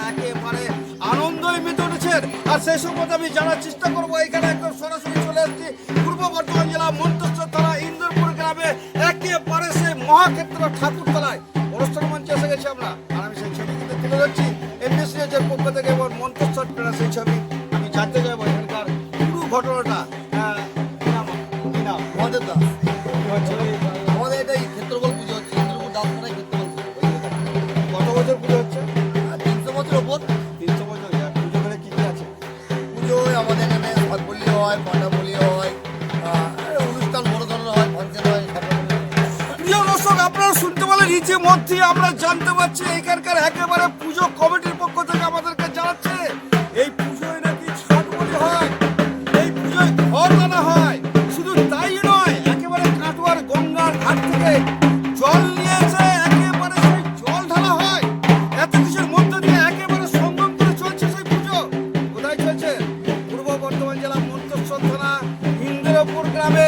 একেবারে আনন্দই মেতে উঠেছেন। আর সেই সম্বন্ধে আমি জানার চেষ্টা করবো। এখানে একদম সরাসরি চলে এসেছি পূর্ব বর্ধমান জেলা মন্তেশ্বর থানা ইন্দ্রপুর গ্রামে একেবারে সেই মহাক্ষেত্র ঠাকুরতলায় অনুষ্ঠান মঞ্চে এসে গেছি আমরা। আর আমি সেই ছবি কিন্তু তুলে ধরছি এমবিসি নিউজের পক্ষ থেকে এবং মন্তেশ্বর সেই ছবি আমি জানতে চাইবো এখানকার পুরো ঘটনাটা। কি নাম আমাদের দাস হচ্ছে আমাদের এটাই ক্ষেত্রফল পুজো হচ্ছে ইন্দ্রপুর দাসপাড়ায় ক্ষেত্রফল পুজো। কত বছর পুজো হচ্ছে? 300 বছর ওপর। 300 বছর। পুজো করে কি কি আছে? পুজোয় আমাদের এখানে ভাতবলি হয়, পাঁডাবলি হয়, অনুষ্ঠান বড় ধরনের হয়, ফাংশন হয়। প্রিয় দর্শক, আপনারা শুনতে পেলেন ইতিমধ্যে আমরা জানতে পারছি এখানকার একেবারে পুজো কমিটির পক্ষ থেকে আমাদেরকে জানাচ্ছে এই পুজোয় নাকি ছাদ বলি হয়, এই পুজোয় ঘর আনা হয়। শুধু তাই নয়, একেবারে কাটোয়ার গঙ্গার ঘাট থেকে জল নিয়েছে, একেবারে সেই জল ঢালা হয়। এত কিছুর মধ্যে দিয়ে একেবারে সঙ্গম করে চলছে সেই পুজো। কোথায় চলছে? পূর্ব বর্ধমান জেলা মন্তেশ্বর থানা ইন্দ্রপুর গ্রামে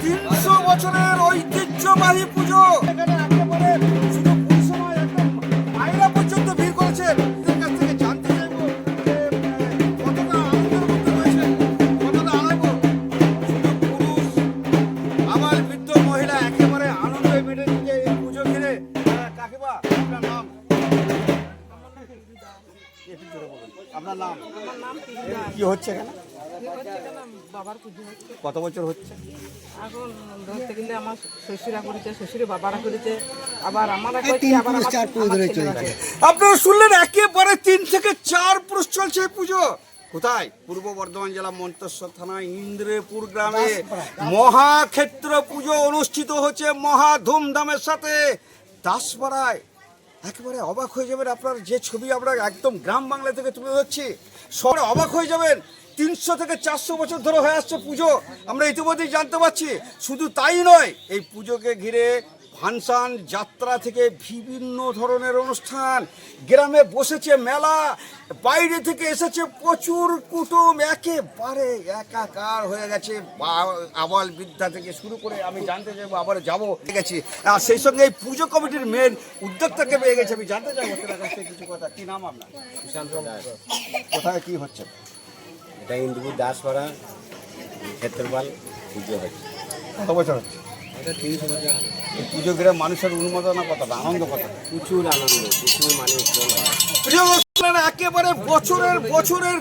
300 বছরের ঐতিহ্যবাহী পুজো। এখানে একেবারে শুধু পুরুষ নয়, একদম মায়েরা পর্যন্ত ভিড় করেছেন। এদের কাছ থেকে জানতে চাইবো যে কতটা আনন্দের মধ্যে রয়েছে, কতটা আনন্দ। শুধু পুরুষ আবার বৃদ্ধ মহিলা একেবারে আনন্দে মেতে দিচ্ছে এই পুজো ঘিরে। কাকিমা, আপনার নাম? একটু জোরে বলুন। আপনার নাম? কি হচ্ছে এখানে? বাবার পুজো হচ্ছে। কত বছর হচ্ছে? এখন ধরতে গেলে আমার শ্বশুরা করেছে, শ্বশুরে বাবারা করেছে, আবার আমরা করছি, আবার আমার ছেলেরা করে। আপনারা শুনলেন একেবারে 3 থেকে 4 পুরুষ চলছে এই পুজো। কোথায়? পূর্ব বর্ধমান জেলা মন্তেশ্বর থানা ইন্দ্রপুর গ্রামে মহাক্ষেত্র পুজো অনুষ্ঠিত হচ্ছে মহা ধুমধামের সাথে দাসপাড়ায়। একেবারে অবাক হয়ে যাবেন আপনার যে ছবি আমরা একদম গ্রাম বাংলা থেকে তুলে ধরছি, শহরে অবাক হয়ে যাবেন। 300 থেকে 400 বছর ধরে হয়ে আসছে পুজো, আমরা ইতিমধ্যেই জানতে পারছি। শুধু তাই নয়, এই পুজোকে ঘিরে ফাংশন যাত্রা থেকে বিভিন্ন ধরনের অনুষ্ঠান, গ্রামে বসেছে মেলা, বাইরে থেকে এসেছে প্রচুর কুটুম, একেবারে একাকার হয়ে গেছে। আবাল বিদ্যা থেকে শুরু করে আমি জানতে চাইবো, আবার যাবো গেছি। আর সেই সঙ্গে এই পুজো কমিটির মেন উদ্যোক্তাকে পেয়ে গেছে, আমি জানতে চাইবো তার কাছ থেকে কিছু কথা। কি নাম আপনার? কোথায় কি হচ্ছে? এটা ইন্দ্রপুর দাসপাড়া ক্ষেত্রপাল পুজো হচ্ছে। কত বছর হচ্ছে? এটা 300 বছর। এই পুজো ঘিরে মানুষের উন্মাদনা কতটা, আনন্দ কতটা? প্রচুর আনন্দ, প্রচুর মানুষ জল হয়। প্রিয় দর্শকেরা, একেবারে বছরের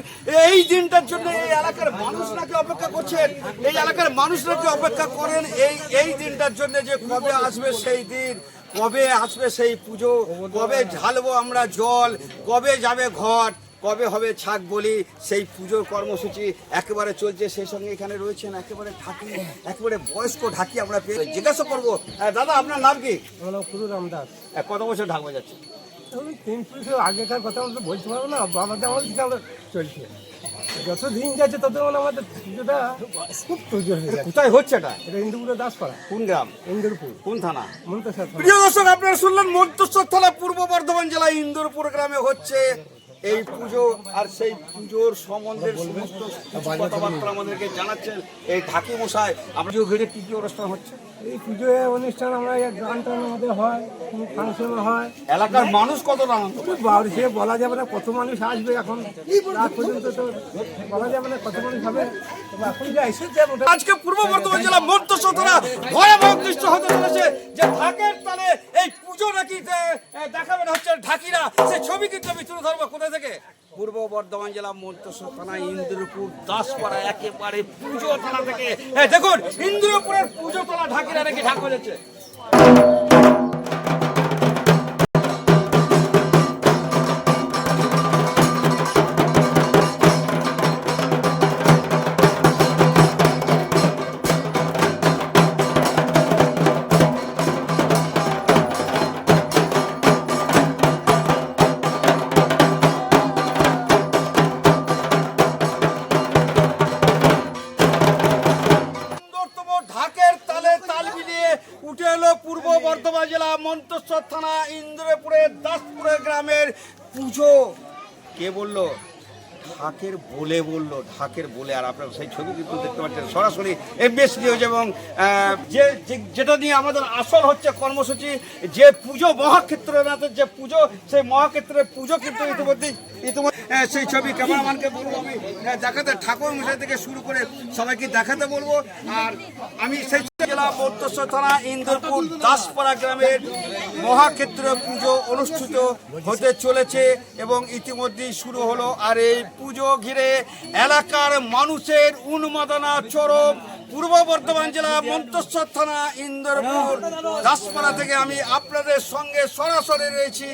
এই দিনটার জন্য এই এলাকার মানুষ নাকি অপেক্ষা করছেন, এই এলাকার মানুষ নাকি অপেক্ষা করেন এই দিনটার জন্য, যে কবে আসবে সেই দিন, কবে আসবে সেই পুজো, কবে ঢালবো আমরা জল, কবে যাবে ঘট, কবে হবে ছাগ বলি। সেই পুজোর কর্মসূচি একেবারে চলছে। সেই সঙ্গে এখানে রয়েছেন একেবারে ঢাকি, একেবারে বয়স্ক ঢাকি আমরা পেয়ে জিজ্ঞাসা করবো। দাদা, আপনার নাম কি? পুরো রামদাস। কত বছর ঢাক বাজাচ্ছে? আমি 300 আগেকার কথা আমরা বলতে পারবো না, আমাদের থেকে আমরা চলছে। যত দিন যাচ্ছে তত আমাদের পুজোটা খুব পুজো হয়ে যায়। কোথায় হচ্ছে এটা? এটা ইন্দুপুরের দাসপাড়া। কোন গ্রাম? ইন্দুরপুর। কোন থানা? মন্তেশ্বর। প্রিয় দর্শক, আপনারা শুনলেন মন্তেশ্বর থানা পূর্ব বর্ধমান জেলা ইন্দুরপুর গ্রামে হচ্ছে এই পুজো। আর সেই পুজোর সম্বন্ধে সমস্ত কথাবার্তা আমাদেরকে জানাচ্ছেন এই ঢাকি মশাই। আমরা ঘিরে কি কি অনুষ্ঠান হচ্ছে? এই পুজোয় অনুষ্ঠান আমরা গান টান আমাদের হয়, ফাংশন হয়। এলাকার মানুষ কত আনন্দ? বাড়ি সে বলা যাবে না কত মানুষ আসবে, এখন রাত পর্যন্ত তো বলা যাবে না কত মানুষ হবে। এখন যা এসেছে আজকে পূর্ব বর্ধমান জেলা মন্তেশ্বর থানা ভয়াবহ দৃশ্য হতে চলেছে যে ঢাকের তালে এই পুজো নাকি দেখাবেন হচ্ছে ঢাকিরা। সে ছবি কিন্তু আমি তুলে ধরবো কোথা থেকে? পূর্ব বর্ধমান জেলা মন্তেশ্বর থানা ইন্দ্রপুর দাসপাড়া একেবারে পুজো থানা থেকে। দেখুন ইন্দ্রপুরের পুজো তোলা ঢাকিরা নাকি ঢাক বাজাচ্ছে। উঠে এলো পূর্ব বর্ধমান জেলা মন্তেশ্বর থানা ইন্দ্রপুরের দাসপুরে গ্রামের পুজো। কে বললো ঢাকের বলে বললো, ঢাকের বলে, আর আপনারা সেই ছবি কিন্তু দেখতে পাচ্ছেন সরাসরি এমবিএস নিউজ। এবং যেটা নিয়ে আমাদের আসল হচ্ছে কর্মসূচি, যে পুজো মহাক্ষেত্রনাথের যে পুজো, সেই মহাক্ষেত্রের পুজো কিন্তু ইতিমধ্যে সেই ছবি ক্যামেরাম্যানকে বলবো আমি দেখাতে, ঠাকুর মশাই থেকে শুরু করে সবাইকে দেখাতে বলবো। আর আমি সেই জেলা মন্তেশ্বর থানা ইন্দরপুর দাসপাড়া গ্রামের মহাক্ষেত্র পুজো অনুষ্ঠিত হতে চলেছে এবং ইতিমধ্যেই শুরু হলো। আর এই পুজো ঘিরে এলাকার মানুষের উন্মাদনা চরম। পূর্ব বর্ধমান জেলা মন্তেশ্বর থানা ইন্দরপুর দাসপাড়া থেকে আমি আপনাদের সঙ্গে সরাসরি রয়েছি।